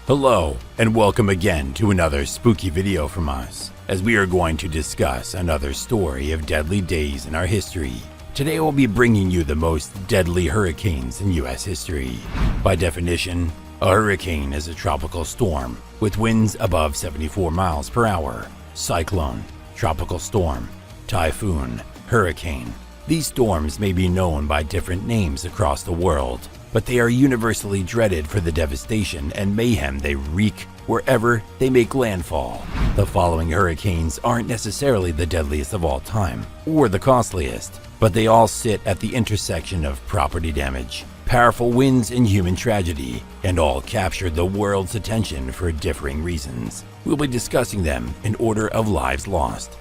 Hello, and welcome again to another spooky video from us, as we are going to discuss another story of deadly days in our history. Today we'll be bringing you the most deadly hurricanes in U.S. history. By definition, a hurricane is a tropical storm with winds above 74 miles per hour. Cyclone, tropical storm, typhoon, hurricane. These storms may be known by different names across the world, but they are universally dreaded for the devastation and mayhem they wreak wherever they make landfall. The following hurricanes aren't necessarily the deadliest of all time, or the costliest, but they all sit at the intersection of property damage, powerful winds, and human tragedy, and all captured the world's attention for differing reasons. We'll be discussing them in order of lives lost.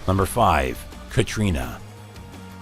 Number 5. Katrina.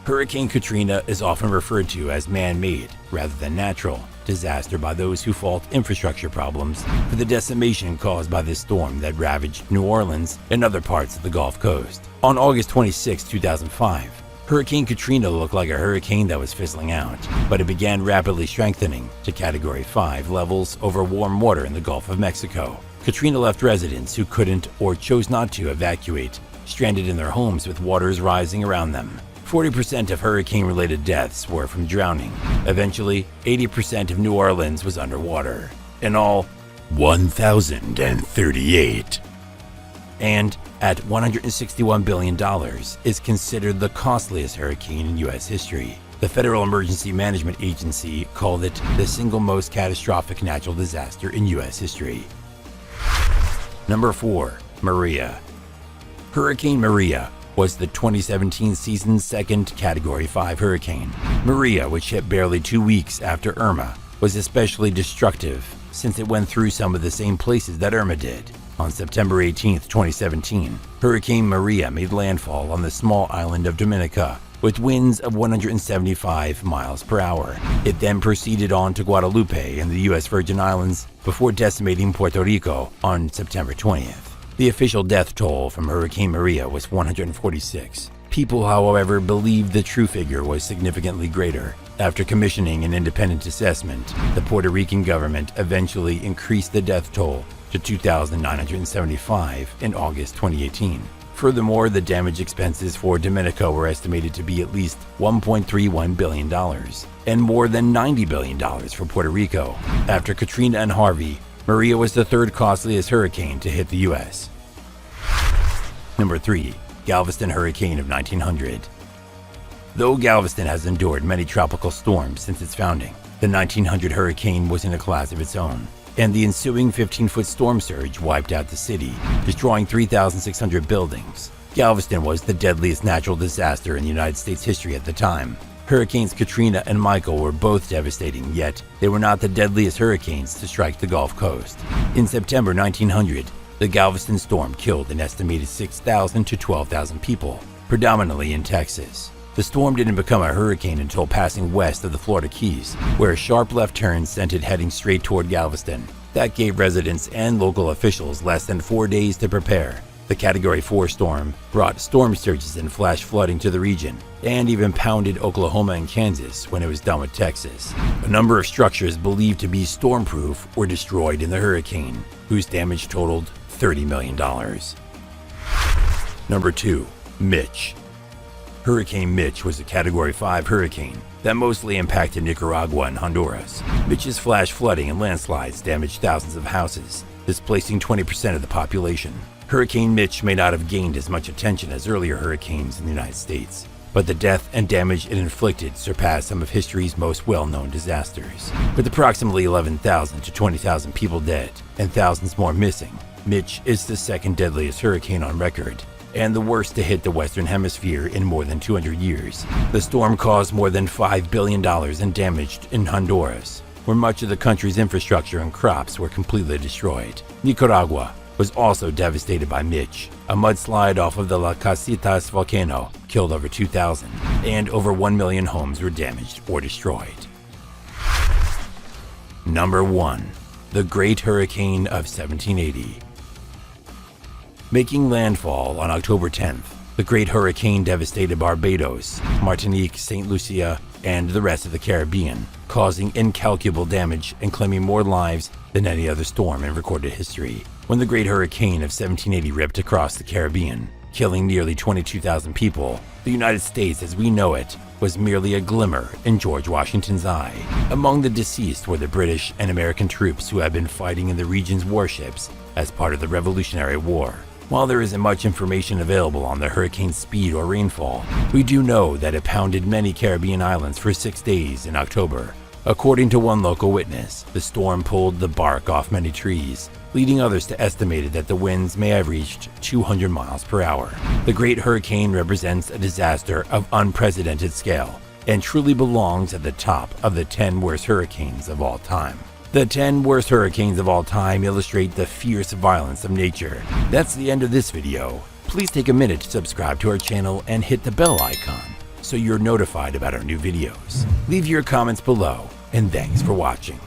Hurricane Katrina is often referred to as man-made, rather than natural, disaster by those who fault infrastructure problems for the decimation caused by this storm that ravaged New Orleans and other parts of the Gulf Coast. On August 26, 2005, Hurricane Katrina looked like a hurricane that was fizzling out, but it began rapidly strengthening to Category 5 levels over warm water in the Gulf of Mexico. Katrina left residents who couldn't or chose not to evacuate stranded in their homes with waters rising around them. 40% of hurricane-related deaths were from drowning. Eventually, 80% of New Orleans was underwater. In all, 1,038. And at $161 billion, is considered the costliest hurricane in U.S. history. The Federal Emergency Management Agency called it the single most catastrophic natural disaster in U.S. history. Number 4. Maria. Hurricane Maria was the 2017 season's second Category 5 hurricane. Maria, which hit barely 2 weeks after Irma, was especially destructive since it went through some of the same places that Irma did. On September 18, 2017, Hurricane Maria made landfall on the small island of Dominica with winds of 175 miles per hour. It then proceeded on to Guadalupe in the U.S. Virgin Islands before decimating Puerto Rico on September 20th. The official death toll from Hurricane Maria was 146. People, however, believed the true figure was significantly greater. After commissioning an independent assessment, the Puerto Rican government eventually increased the death toll to 2,975 in August 2018. Furthermore, the damage expenses for Dominica were estimated to be at least $1.31 billion and more than $90 billion for Puerto Rico. After Katrina and Harvey, Maria was the third costliest hurricane to hit the U.S. Number 3. Galveston Hurricane of 1900. Though Galveston has endured many tropical storms since its founding, the 1900 hurricane was in a class of its own, and the ensuing 15-foot storm surge wiped out the city, destroying 3,600 buildings. Galveston was the deadliest natural disaster in United States history at the time. Hurricanes Katrina and Michael were both devastating, yet they were not the deadliest hurricanes to strike the Gulf Coast. In September 1900, the Galveston storm killed an estimated 6,000 to 12,000 people, predominantly in Texas. The storm didn't become a hurricane until passing west of the Florida Keys, where a sharp left turn sent it heading straight toward Galveston. That gave residents and local officials less than 4 days to prepare. The Category 4 storm brought storm surges and flash flooding to the region, and even pounded Oklahoma and Kansas when it was done with Texas. A number of structures believed to be stormproof were destroyed in the hurricane, whose damage totaled $30 million. Number 2. Mitch. Hurricane Mitch was a Category 5 hurricane that mostly impacted Nicaragua and Honduras. Mitch's flash flooding and landslides damaged thousands of houses, displacing 20% of the population. Hurricane Mitch may not have gained as much attention as earlier hurricanes in the United States, but the death and damage it inflicted surpassed some of history's most well-known disasters. With approximately 11,000 to 20,000 people dead and thousands more missing, Mitch is the second deadliest hurricane on record, and the worst to hit the Western Hemisphere in more than 200 years. The storm caused more than $5 billion in damage in Honduras, where much of the country's infrastructure and crops were completely destroyed. Nicaragua was also devastated by Mitch. A mudslide off of the La Casitas volcano killed over 2,000, and over 1 million homes were damaged or destroyed. Number 1. The Great Hurricane of 1780. Making landfall on October 10th, the Great Hurricane devastated Barbados, Martinique, St. Lucia, and the rest of the Caribbean, causing incalculable damage and claiming more lives than any other storm in recorded history. When the Great Hurricane of 1780 ripped across the Caribbean, killing nearly 22,000 people, the United States as we know it was merely a glimmer in George Washington's eye. Among the deceased were the British and American troops who had been fighting in the region's warships as part of the Revolutionary War. While there isn't much information available on the hurricane's speed or rainfall, we do know that it pounded many Caribbean islands for 6 days in October. According to one local witness, the storm pulled the bark off many trees, leading others to estimate that the winds may have reached 200 miles per hour. The Great Hurricane represents a disaster of unprecedented scale and truly belongs at the top of the 10 worst hurricanes of all time. The 10 worst hurricanes of all time illustrate the fierce violence of nature. That's the end of this video. Please take a minute to subscribe to our channel and hit the bell icon so you're notified about our new videos. Leave your comments below, and thanks for watching.